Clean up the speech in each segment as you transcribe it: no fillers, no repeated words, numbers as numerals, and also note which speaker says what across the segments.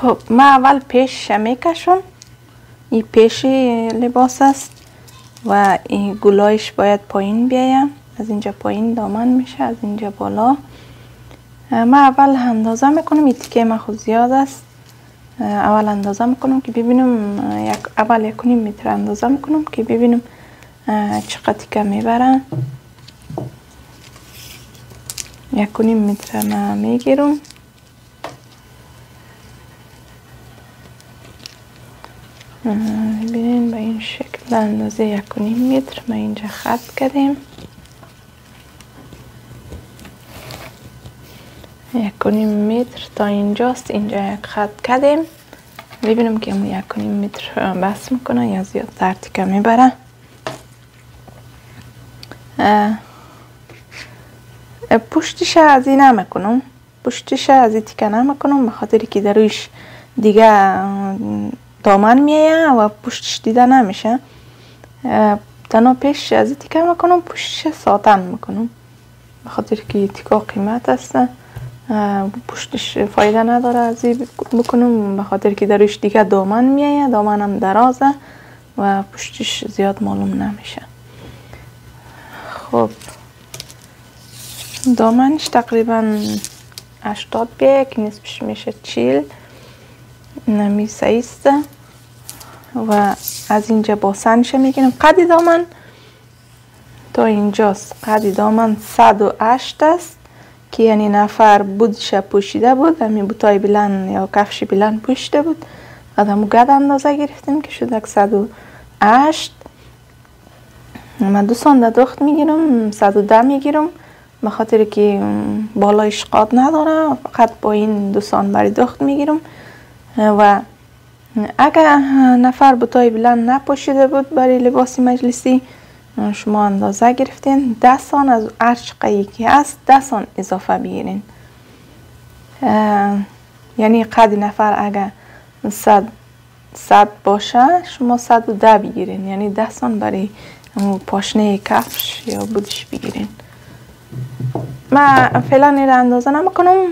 Speaker 1: خب من اول پیش میکشم. این پیش لباس است و این گلایش باید پایین بیایم. از اینجا پایین دامن میشه، از اینجا بالا. من اول اندازه میکنم. این تیکه من خود زیاد است. اول اندازه میکنم که ببینم اول 1.5 متر اندازه میکنم که ببینم چقدر تیکه میبرن. 1.5 متر من میگیرم. ببینین به این شکل اندازه 1.5 متر ما اینجا خط کردیم. 1.5 متر تا اینجاست. اینجا یک خط کردیم. ببینیم که 1.5 متر بس میکنه یا زیادتر تیکه میبره. پشتش از این نمیکنم. پشتش از این تیکه نمیکنم، به خاطر که در رویش دیگه دامن میایه و پشتش دیده نمیشه. تنها پیش از این تیکه میکنم، پشتش ساده میکنم، به خاطر که تیکه قیمت است. پشتش فایده نداره از این بکنم، به خاطر که در رویش دیگه دامن میایه. دامن هم درازه و پشتش زیاد معلوم نمیشه. خب دامنش تقریبا 80 بیه که نصفش میشه 40. نمی سایسته و از اینجا با سنش میگیرم. قد دامن تا اینجاست. قد دامن 108 است که یعنی نفر بودش پوشیده بود. همین بوتای بلند یا کفش بلند پوشیده بود. قدمو گد اندازه گرفتیم که شده 108. من 2 سانت دخت میگیرم، 110 میگیرم، به خاطر که بالایش قاد نداره. فقط با این 2 سانت بری دخت میگیرم. و اگر نفر بوتای بلند نپوشیده بود برای لباس مجلسی، شما اندازه گرفتین 10 سانت از هر چقدر که هست 10 سانت اضافه بگیرین. یعنی قد نفر اگر 100 باشه شما 110 بگیرین، یعنی 10 سانت برای پاشنه کفش یا بودش بگیرین. من فعلا این را اندازه نمیکنم.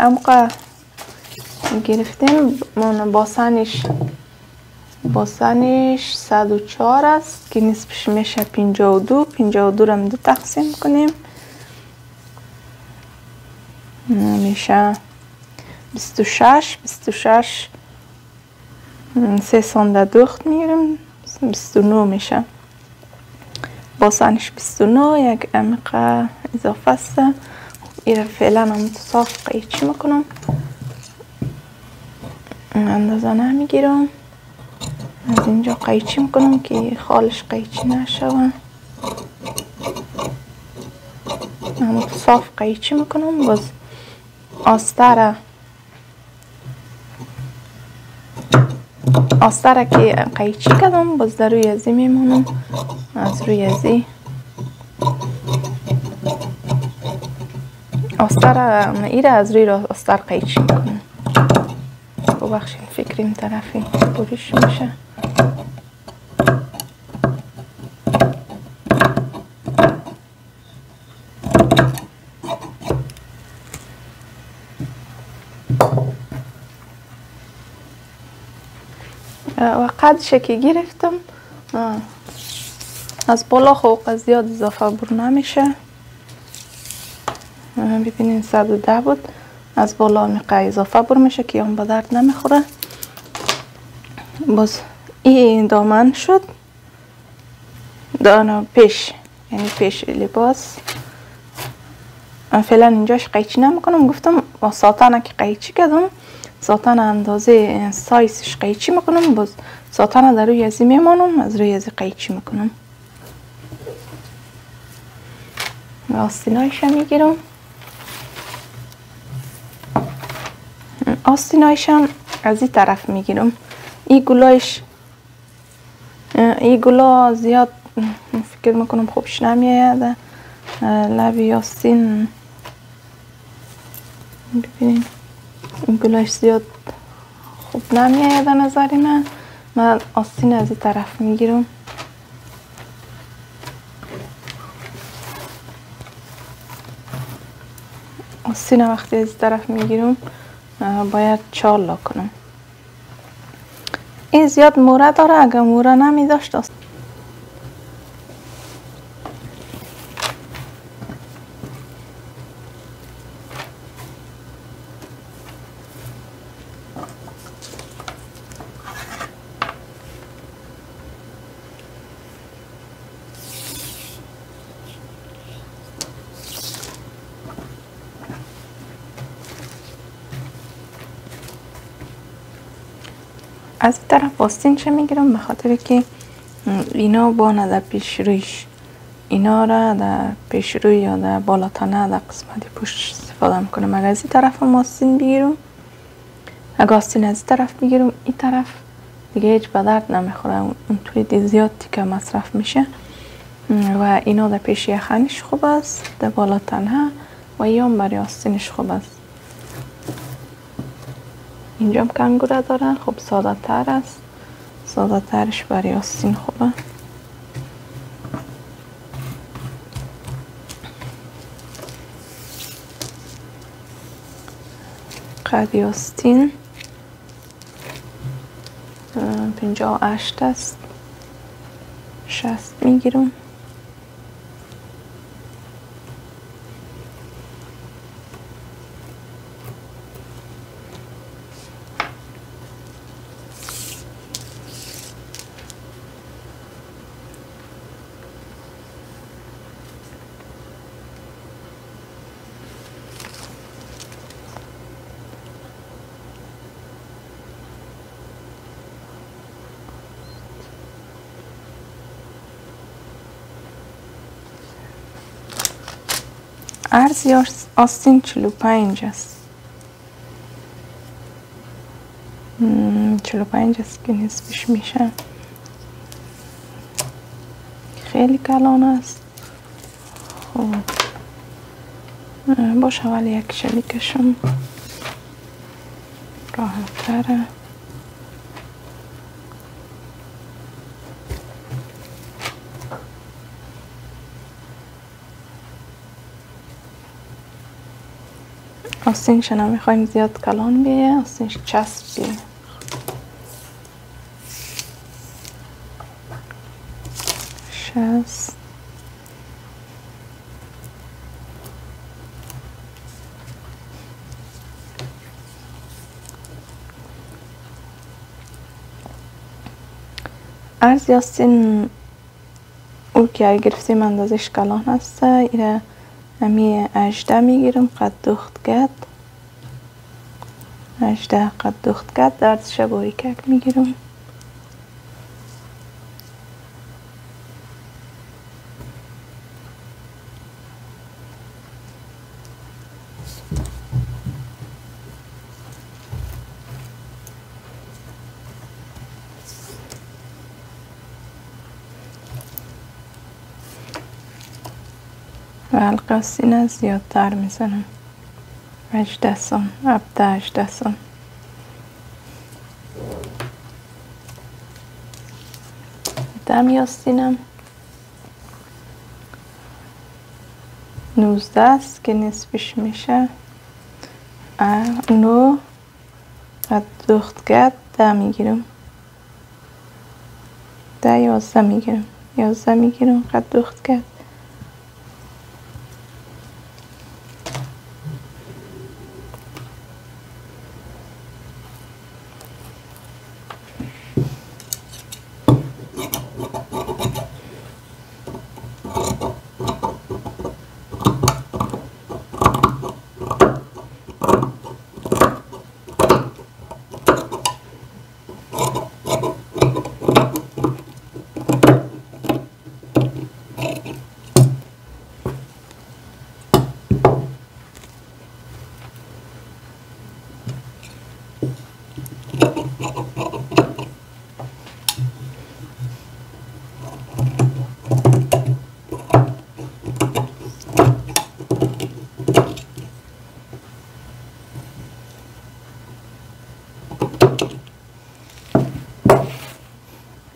Speaker 1: موقع گرفتیم من باسنش 104 است که نصفش میشه 52. 52 را 2 تقسیم کنیم میشه 26. 3 سانت دخت میگیرم، 29 میشه. باسنش 29 یک عمق اضافه است. این فعلا هم صاف قیچی میکنم. اندازه نمیگیرم، از اینجا قیچی میکنم که خالش قیچی نشوه. اما صاف قیچی میکنم. باز آستره که قیچی کردم باز در روی ازی میمونم. از روی ازی آستره ایره از روی آستر قیچی میکنم. ببخشید فکریم طرفی بریش میشه. و قدش که گرفتم از بالا خوق زیاد اضافه بر نمیشه. ببینین 110 بود، از بالا مقدار اضافه بر میشه که اون به درد نمیخوره. باز این دامن شد. دانه پیش یعنی پیش لباس. فعلا اینجاش قیچی نمیکنم. گفتم با ساتن که قیچی کردم، ساتن اندازه سایزش قیچی میکنم. باز ساتن در روی ازی میمانم، از روی ازی قیچی میکنم. و آستینایش میگیرم. آستینایش هم از این طرف میگیرم. این گلا زیاد فکر میکنم خوبش نمیاد. لبی آستین ببینید این گلاش زیاد خوب نمیاد نظری من آستین از این طرف میگیرم. آستین وقتی از این طرف میگیرم باید چال کنم. این زیاد موره داره، اگر موره نمی داشت از این طرف آستین چه میگیرم، به خاطر که اینا بانه در پیش رویش، اینا را در پیش روی یا در بالاتنه در قسمت پشت استفاده میکنم. اگر از این طرف هم آستین بگیرم، اگر آستین از این طرف بگیرم، این طرف دیگه هیچ به درد نمیخوره، اونطوری دی زیاد تیکه مصرف میشه و اینا در پیش یخنش خوب است، در بالاتنه و یا هم برای آستینش خوب است. اینجا هم کنگوره داره، خب ساده تر است، ساده ترش برای آستین خوبه. قدی آستین 58 است، 60 میگیرم. عرض آستین 45 است. 45 است که نصفش میشه. خیلی کلان است. خب باشه، ولی یکیش میکشم راحت تره. آستینش نمیخوایم زیاد کلان بیه، آستینش چسب بیه. شست عرض آستین او که گرفتیم اندازش کلان هسته، ایره همی 18 میگیرم، قد دخت گد 18 قد دخت گد، درزش باریکک میگیرم. و حلقه آستین زیادتر میزنم، 18 سان، 18 سان. دمی آستینم 19 است که نصفش میشه 9 قد دخت گد 10 میگیرم، 10 11 میگیرم، 11 میگیرم قد دخت گد.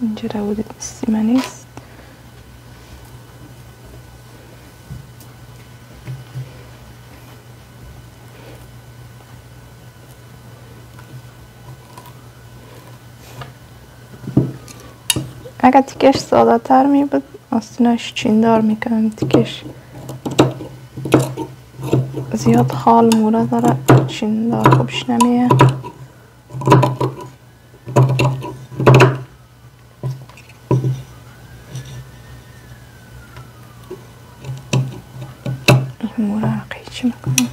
Speaker 1: اینجا روید سیمه نیست. اگر تیکش ساده تر می بود آستیناش چیندار میکنم. تیکش زیاد خال موره داره، چیندار خوبش نمیه. این موره رو قیچی میکنم.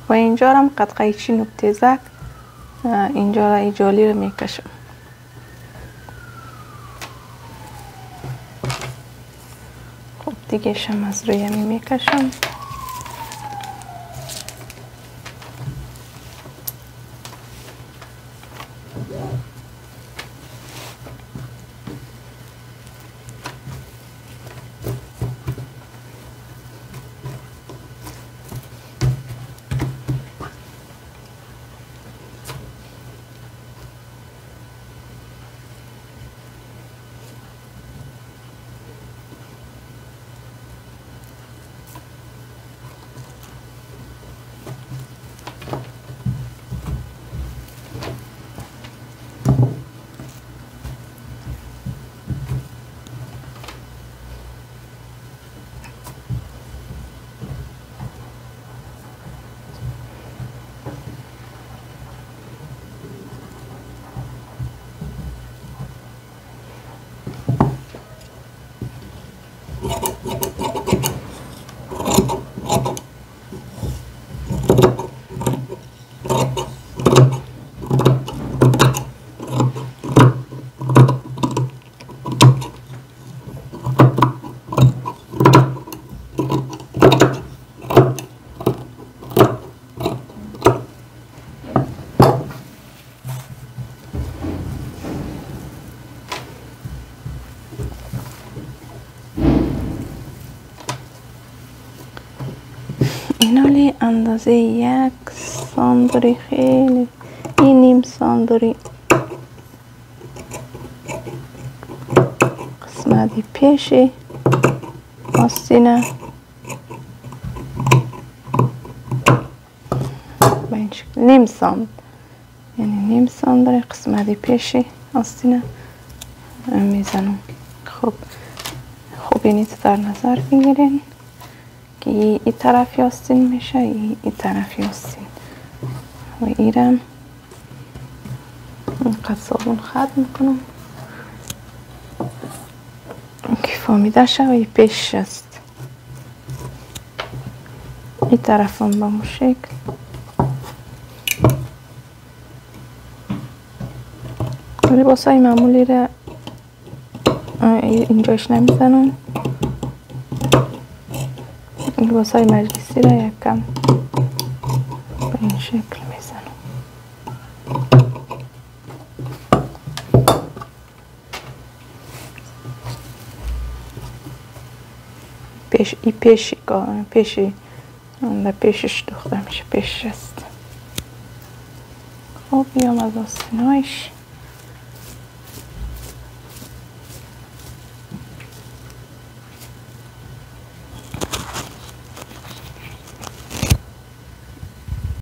Speaker 1: و اینجا هم قد قیچی نکته زک اینجا را ایجالی رو میکشم. خب دیگه شم از روی میکشم. اینالی اندازه 1 ساندری، خیلی این نیم ساندری قسمتی پیشی آستینه به این شکل نیم ساند، یعنی نیم ساندری قسمتی پیشی آستینه میزنم. خب اینی در نظر بگیرین که این طرف آستین میشه، این طرف آستین و ایرم اینقدر صابون خط میکنم که فهمیده شه و این پیش است. این طرف هم به اون شکل. لباس های معمولی را اینجاش نمیزنم، لباس های مجلسی را یک کم به این شکل میزنم. پیشش دوخته میشه، پیش است. خب بیام از آستینایش